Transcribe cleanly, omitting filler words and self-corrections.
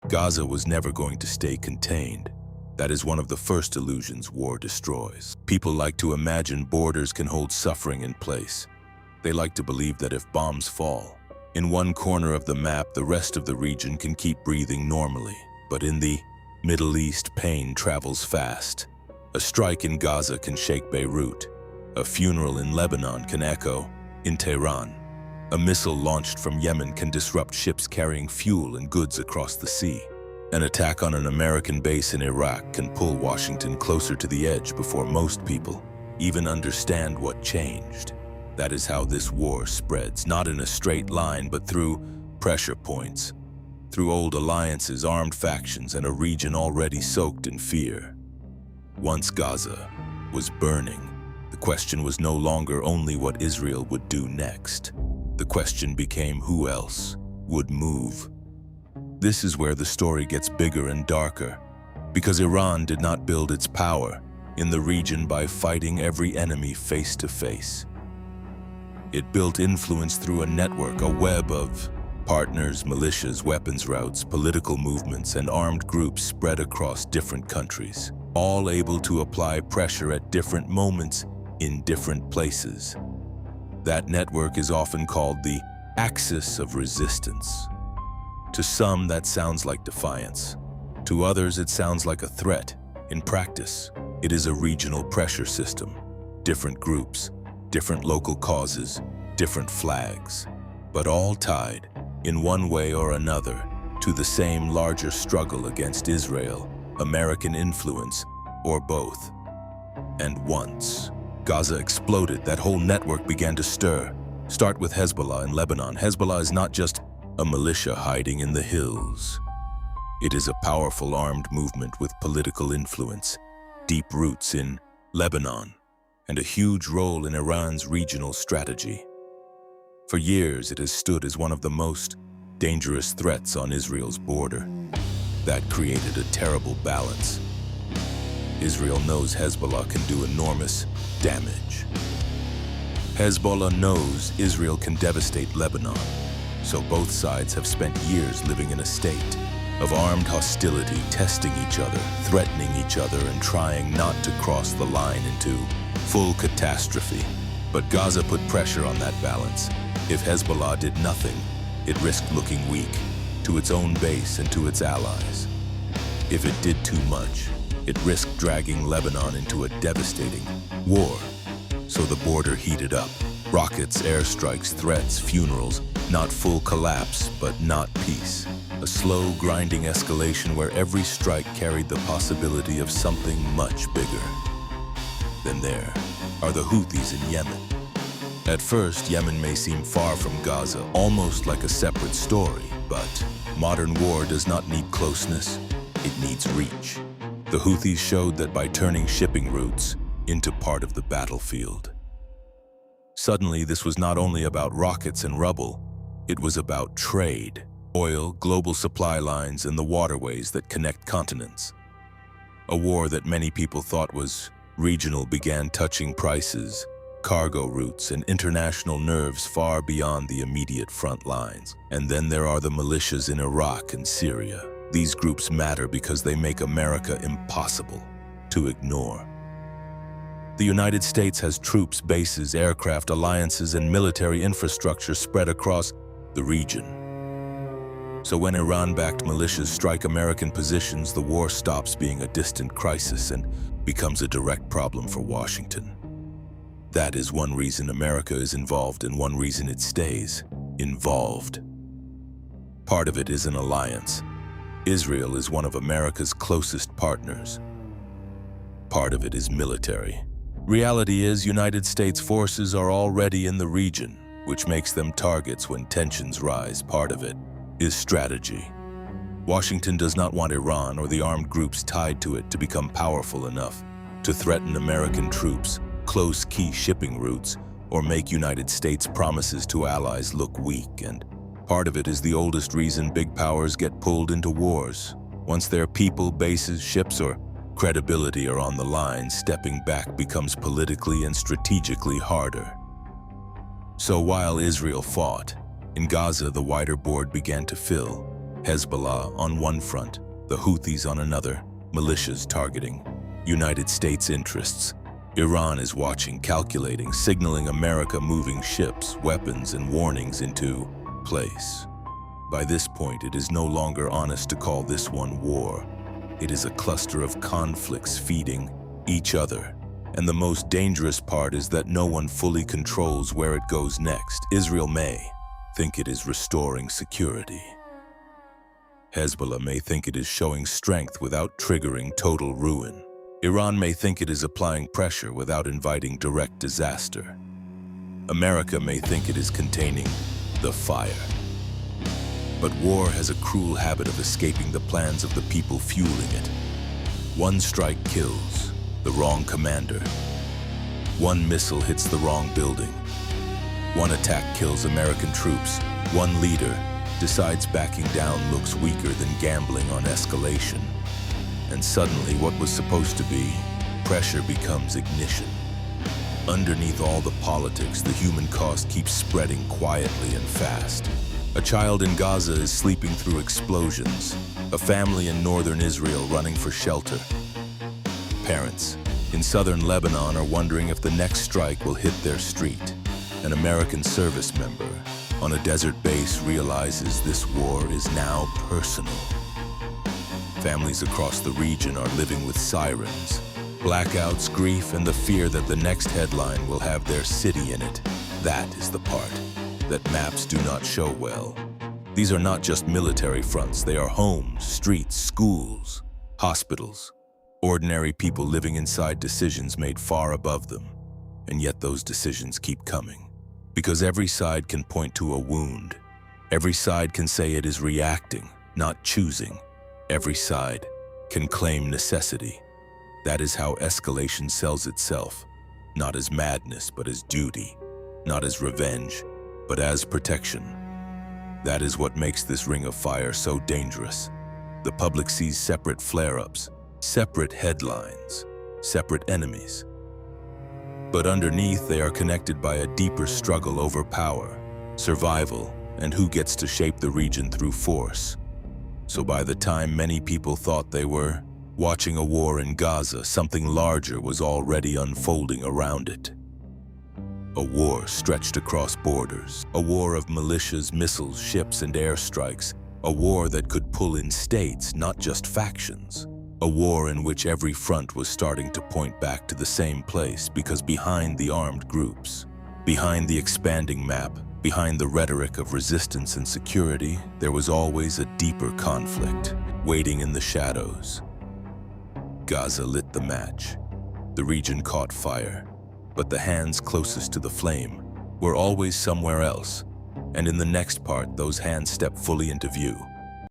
Gaza was never going to stay contained. That is one of the first illusions war destroys. People like to imagine borders can hold suffering in place. They like to believe that if bombs fall, in one corner of the map, the rest of the region can keep breathing normally. But in the Middle East, pain travels fast. A strike in Gaza can shake Beirut. A funeral in Lebanon can echo in Tehran. A missile launched from Yemen can disrupt ships carrying fuel and goods across the sea. An attack on an American base in Iraq can pull Washington closer to the edge before most people even understand what changed. That is how this war spreads, not in a straight line, but through pressure points, through old alliances, armed factions, and a region already soaked in fear. Once Gaza was burning, the question was no longer only what Israel would do next. The question became who else would move. This is where the story gets bigger and darker, because Iran did not build its power in the region by fighting every enemy face to face. It built influence through a network, a web of partners, militias, weapons routes, political movements, and armed groups spread across different countries, all able to apply pressure at different moments in different places. That network is often called the axis of resistance. To some, that sounds like defiance. To others, it sounds like a threat. In practice, it is a regional pressure system. Different groups, different local causes, different flags, but all tied, in one way or another, to the same larger struggle against Israel, American influence, or both. And once Gaza exploded, that whole network began to stir. Start with Hezbollah in Lebanon. Hezbollah is not just a militia hiding in the hills. It is a powerful armed movement with political influence, deep roots in Lebanon, and a huge role in Iran's regional strategy. For years, it has stood as one of the most dangerous threats on Israel's border. That created a terrible balance. Israel knows Hezbollah can do enormous damage. Hezbollah knows Israel can devastate Lebanon, so both sides have spent years living in a state of armed hostility, testing each other, threatening each other, and trying not to cross the line into full catastrophe. But Gaza put pressure on that balance. If Hezbollah did nothing, it risked looking weak to its own base and to its allies. If it did too much, it risked dragging Lebanon into a devastating war. So the border heated up. Rockets, airstrikes, threats, funerals, not full collapse, but not peace. A slow, grinding escalation where every strike carried the possibility of something much bigger. Then there are the Houthis in Yemen. At first, Yemen may seem far from Gaza, almost like a separate story, but modern war does not need closeness, it needs reach. The Houthis showed that by turning shipping routes into part of the battlefield. Suddenly, this was not only about rockets and rubble, it was about trade, oil, global supply lines, and the waterways that connect continents. A war that many people thought was regional began touching prices, cargo routes, and international nerves far beyond the immediate front lines. And then there are the militias in Iraq and Syria. These groups matter because they make America impossible to ignore. The United States has troops, bases, aircraft, alliances, and military infrastructure spread across the region. So when Iran-backed militias strike American positions, the war stops being a distant crisis and becomes a direct problem for Washington. That is one reason America is involved and one reason it stays involved. Part of it is an alliance. Israel is one of America's closest partners. Part of it is military. Reality is United States forces are already in the region, which makes them targets when tensions rise. Part of it is strategy. Washington does not want Iran or the armed groups tied to it to become powerful enough to threaten American troops, close key shipping routes, or make United States promises to allies look weak. And part of it is the oldest reason big powers get pulled into wars. Once their people, bases, ships, or credibility are on the line, stepping back becomes politically and strategically harder. So while Israel fought, in Gaza the wider board began to fill. Hezbollah on one front, the Houthis on another, militias targeting United States interests. Iran is watching, calculating, signaling America, moving ships, weapons, and warnings into place. By this point, it is no longer honest to call this one war. It is a cluster of conflicts feeding each other. And the most dangerous part is that no one fully controls where it goes next. Israel may think it is restoring security. Hezbollah may think it is showing strength without triggering total ruin. Iran may think it is applying pressure without inviting direct disaster. America may think it is containing the fire. But war has a cruel habit of escaping the plans of the people fueling it. One strike kills the wrong commander. One missile hits the wrong building. One attack kills American troops. One leader decides backing down looks weaker than gambling on escalation. And suddenly what was supposed to be pressure becomes ignition. Underneath all the politics, the human cost keeps spreading quietly and fast. A child in Gaza is sleeping through explosions. A family in northern Israel running for shelter. Parents in southern Lebanon are wondering if the next strike will hit their street. An American service member on a desert base realizes this war is now personal. Families across the region are living with sirens, blackouts, grief, and the fear that the next headline will have their city in it. That is the part that maps do not show well. These are not just military fronts, they are homes, streets, schools, hospitals, ordinary people living inside decisions made far above them. And yet those decisions keep coming. Because every side can point to a wound. Every side can say it is reacting, not choosing. Every side can claim necessity. That is how escalation sells itself, not as madness, but as duty, not as revenge, but as protection. That is what makes this ring of fire so dangerous. The public sees separate flare-ups, separate headlines, separate enemies. But underneath, they are connected by a deeper struggle over power, survival, and who gets to shape the region through force. So by the time many people thought they were watching a war in Gaza, something larger was already unfolding around it. A war stretched across borders, a war of militias, missiles, ships, and airstrikes, a war that could pull in states, not just factions. A war in which every front was starting to point back to the same place, because behind the armed groups, behind the expanding map, behind the rhetoric of resistance and security, there was always a deeper conflict, waiting in the shadows. Gaza lit the match. The region caught fire, but the hands closest to the flame were always somewhere else, and in the next part, those hands stepped fully into view.